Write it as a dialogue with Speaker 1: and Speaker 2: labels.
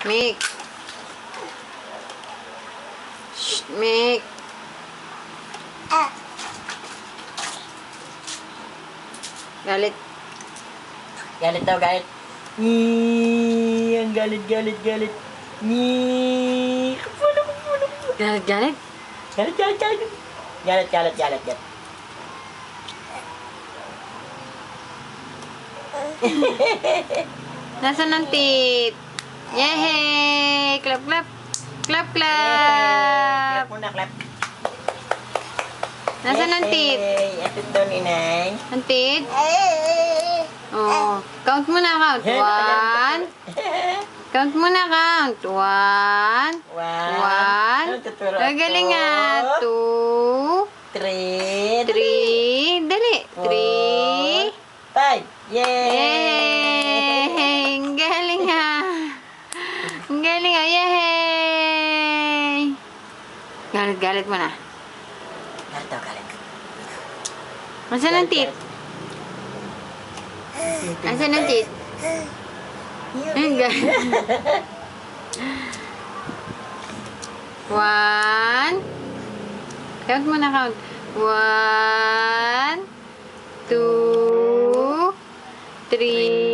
Speaker 1: Mick. Shh, Mick. Galit.
Speaker 2: Galit daw, galit. Ang galit, galit, galit. Kupulo.
Speaker 1: Galit, galit.
Speaker 2: Galit, galit, galit. Galit, galit, galit, galit.
Speaker 1: Nasaan ang tit? Yehey! Clap, clap. Clap,
Speaker 2: Clap
Speaker 1: clap.
Speaker 2: muna, clap.
Speaker 1: Nasaan ang tit?
Speaker 2: Ito doon, inay.
Speaker 1: Ang tit? Oh, count mo na, count. 1. Count mo na, count. 1. 1. Gagaling nga. 2.
Speaker 2: 3.
Speaker 1: 3. Dali. 3.
Speaker 2: 5. Yay!
Speaker 1: Yay! Ang galing nga. Ang galing nga. Yay! Galit-galit mo na.
Speaker 2: Galit daw, galit.
Speaker 1: Nasaan ang tit? Nasaan ang tit? Ang galing. 1. Count mo na, count. 1, 2, 3,